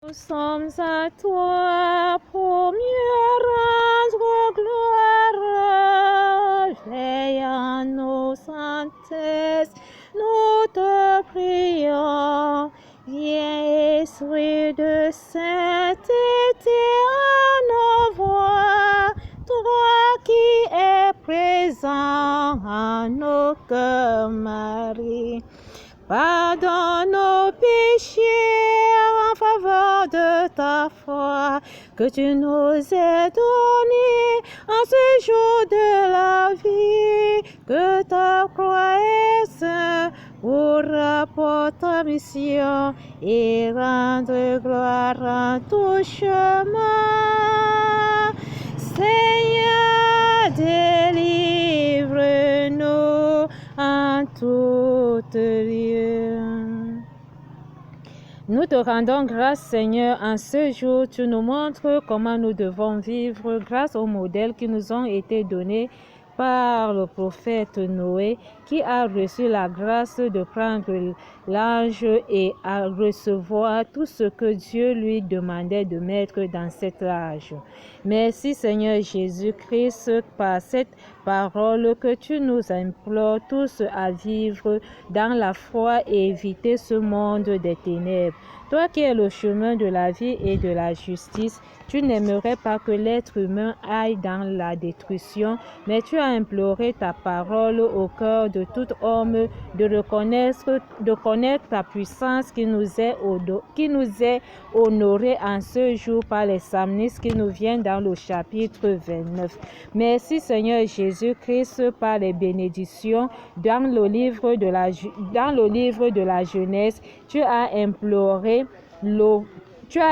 Nous sommes à toi pour mieux rendre gloire. Veille à nos synthèses, nous te prions. Viens, Esprit de sainteté à nos voix, toi qui es présent à nos cœurs, Marie. Pardonne nos péchés en faveur de ta foi que tu nous aies donné en ce jour de la vie, que ta croix est sainte pour rapporter ta mission et rendre gloire en tout chemin. Seigneur, délivre-nous en tout lieu. Nous te rendons grâce, Seigneur, en ce jour. Tu nous montres comment nous devons vivre grâce aux modèles qui nous ont été donnés par le prophète Noé, qui a reçu la grâce de prendre l'ange et à recevoir tout ce que Dieu lui demandait de mettre dans cette âge. Merci Seigneur Jésus-Christ par cette parole que tu nous implores tous à vivre dans la foi et éviter ce monde des ténèbres. Toi qui es le chemin de la vie et de la justice, tu n'aimerais pas que l'être humain aille dans la destruction, mais tu as imploré ta parole au cœur de tout homme de connaître ta puissance qui nous est honorée en ce jour par les psalmistes qui nous viennent dans le chapitre 29. Merci Seigneur Jésus-Christ par les bénédictions dans le livre de la Genèse. Tu as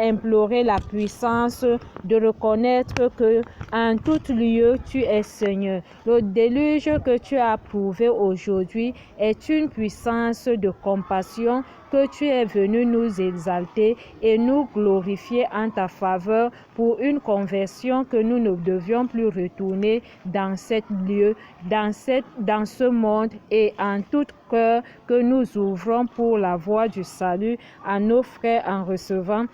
imploré la puissance de reconnaître que en tout lieu tu es Seigneur. Le déluge que tu as prouvé aujourd'hui est une puissance de compassion que tu es venu nous exalter et nous glorifier en ta faveur pour une conversion que nous ne devions plus retourner dans ce monde et en tout cœur que nous ouvrons pour la voie du salut à nos frères en recevant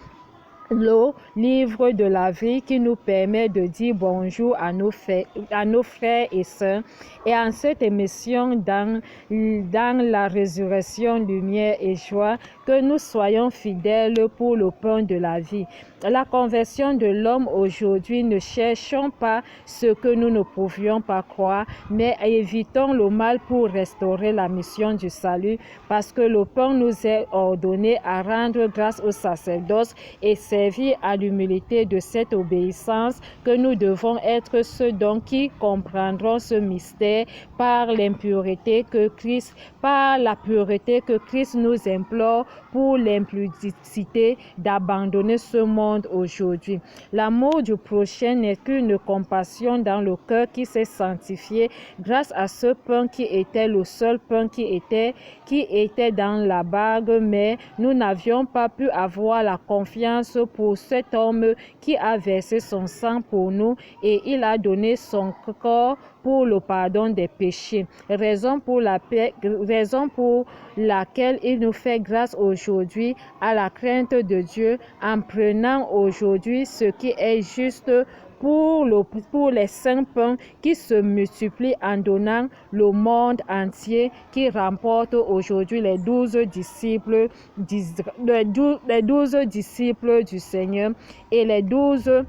le livre de la vie qui nous permet de dire bonjour à nos frères et sœurs. Et en cette émission, dans la résurrection, lumière et joie, que nous soyons fidèles pour le pain de la vie. La conversion de l'homme aujourd'hui, ne cherchons pas ce que nous ne pouvions pas croire, mais évitons le mal pour restaurer la mission du salut, parce que le pain nous est ordonné à rendre grâce au sacerdoce et servir à l'humilité de cette obéissance que nous devons être ceux donc qui comprendront ce mystère par la pureté que Christ nous implore pour l'impudicité d'abandonner ce monde aujourd'hui. L'amour du prochain n'est qu'une compassion dans le cœur qui s'est sanctifié grâce à ce pain qui était le seul pain qui était dans la bague, mais nous n'avions pas pu avoir la confiance pour cet homme qui a versé son sang pour nous et il a donné son corps pour le pardon des péchés. Raison pour laquelle il nous fait grâce aujourd'hui à la crainte de Dieu en prenant aujourd'hui ce qui est juste pour les saints pains qui se multiplient en donnant le monde entier, qui remporte aujourd'hui les 12 disciples du Seigneur et les 12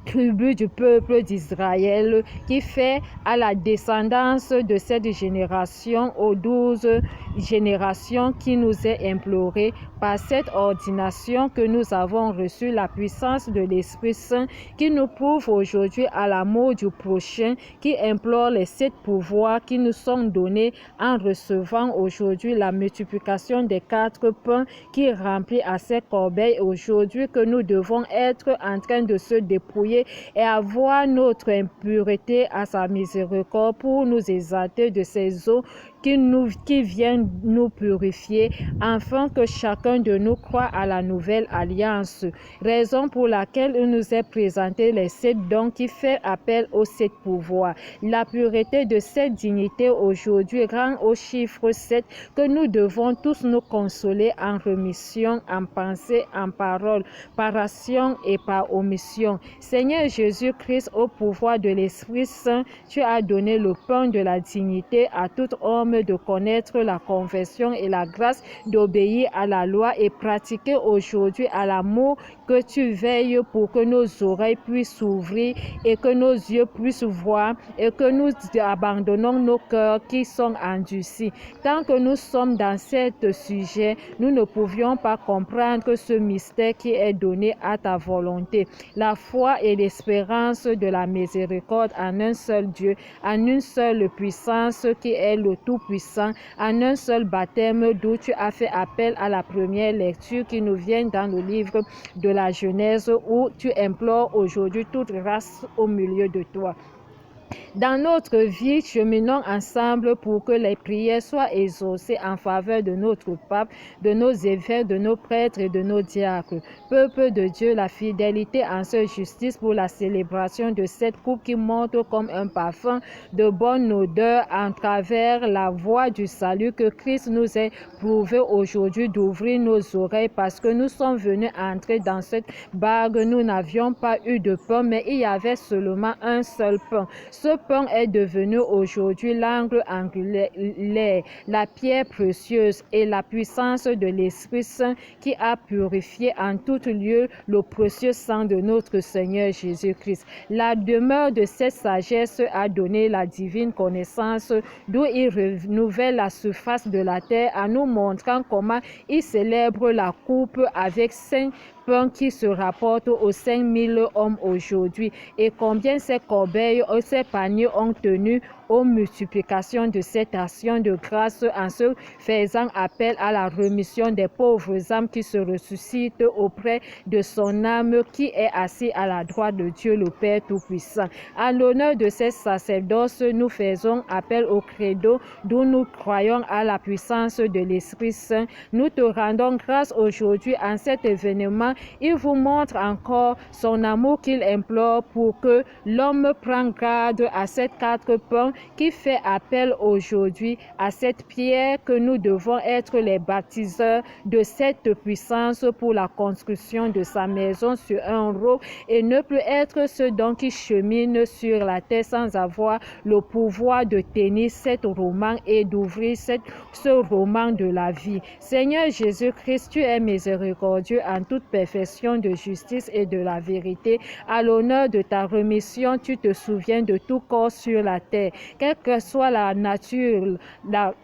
tribus du peuple d'Israël, qui fait à la descendance de cette génération aux 12 générations qui nous est implorée par cette ordination que nous avons reçu la puissance de l'Esprit Saint qui nous prouve aujourd'hui à l'amour du prochain, qui implore les 7 pouvoirs qui nous sont donnés en recevant aujourd'hui la multiplication des 4 pains qui remplit à ces corbeilles aujourd'hui, que nous devons être en train de se dépouiller et avoir notre impureté à sa miséricorde pour nous exalter de ces eaux qui vient nous purifier, afin que chacun de nous croit à la nouvelle alliance. Raison pour laquelle il nous est présenté les 7 dons qui fait appel aux 7 pouvoirs. La pureté de cette dignité aujourd'hui rend au chiffre 7 que nous devons tous nous consoler en remission, en pensée, en parole, par action et par omission. Seigneur Jésus-Christ, au pouvoir de l'Esprit Saint, tu as donné le pain de la dignité à tout homme de connaître la confession et la grâce d'obéir à la loi et pratiquer aujourd'hui à l'amour, que tu veilles pour que nos oreilles puissent s'ouvrir et que nos yeux puissent voir et que nous abandonnons nos cœurs qui sont endurcis. Tant que nous sommes dans ce sujet, nous ne pouvions pas comprendre ce mystère qui est donné à ta volonté. La foi et l'espérance de la miséricorde en un seul Dieu, en une seule puissance qui est le Tout-Puissant, en un seul baptême d'où tu as fait appel à la première lecture qui nous vient dans le livre de la Genèse, où tu implores aujourd'hui toute race au milieu de toi. Dans notre vie, cheminons ensemble pour que les prières soient exaucées en faveur de notre pape, de nos évêques, de nos prêtres et de nos diacres. Peuple de Dieu, la fidélité en sa justice pour la célébration de cette coupe qui monte comme un parfum de bonne odeur en travers la voie du salut que Christ nous a prouvé aujourd'hui d'ouvrir nos oreilles parce que nous sommes venus entrer dans cette bague. Nous n'avions pas eu de pain, mais il y avait seulement un seul pain. Ce pain est devenu aujourd'hui l'angle angulaire, la pierre précieuse et la puissance de l'Esprit Saint qui a purifié en tout lieu le précieux sang de notre Seigneur Jésus-Christ. La demeure de cette sagesse a donné la divine connaissance, d'où il renouvelle la surface de la terre en nous montrant comment il célèbre la coupe avec 5 pains qui se rapportent aux 5000 hommes aujourd'hui et combien ces corbeilles, ces paniers ont tenu aux multiplications de cette action de grâce en se faisant appel à la rémission des pauvres âmes qui se ressuscitent auprès de son âme qui est assis à la droite de Dieu le Père Tout-Puissant. En l'honneur de ces sacerdoces, nous faisons appel au credo d'où nous croyons à la puissance de l'Esprit Saint. Nous te rendons grâce aujourd'hui en cet événement. Il vous montre encore son amour qu'il implore pour que l'homme prenne garde à ces 4 pains qui fait appel aujourd'hui à cette pierre que nous devons être les baptiseurs de cette puissance pour la construction de sa maison sur un roc et ne plus être ceux donc qui cheminent sur la terre sans avoir le pouvoir de tenir cette roman et d'ouvrir ce roman de la vie. Seigneur Jésus-Christ, tu es miséricordieux en toute perfection de justice et de la vérité. À l'honneur de ta remission, tu te souviens de tout corps sur la terre, quelle que soit la nature, la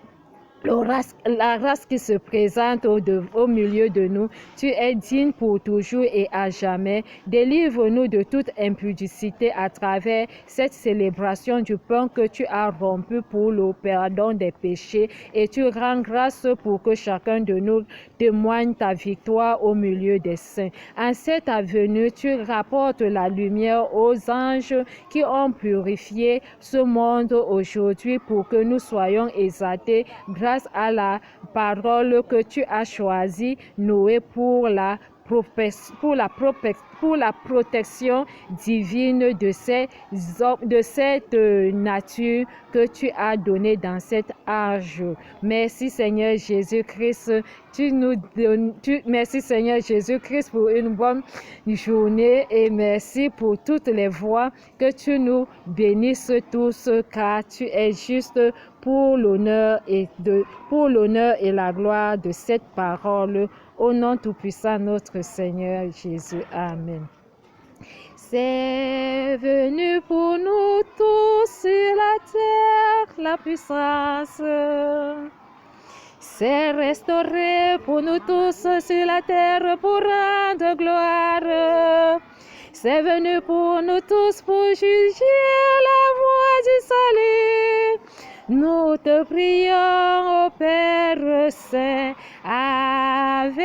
race qui se présente au milieu de nous. Tu es digne pour toujours et à jamais. Délivre-nous de toute impudicité à travers cette célébration du pain que tu as rompu pour le pardon des péchés et tu rends grâce pour que chacun de nous témoigne ta victoire au milieu des saints. En cette avenue, tu rapportes la lumière aux anges qui ont purifié ce monde aujourd'hui pour que nous soyons exaltés grâce à la parole que tu as choisie, Noé, pour la protection divine de cette nature que tu as donnée dans cet âge. Merci Seigneur Jésus-Christ. Merci Seigneur Jésus-Christ pour une bonne journée et merci pour toutes les voix que tu nous bénisses tous car tu es juste pour l'honneur et la gloire de cette parole. Au nom tout-puissant notre Seigneur Jésus. Amen. C'est venu pour nous tous sur la terre la puissance. C'est restauré pour nous tous sur la terre pour rendre gloire. C'est venu pour nous tous pour juger la voie du salut. Nous te prions, ô Père Saint, Ave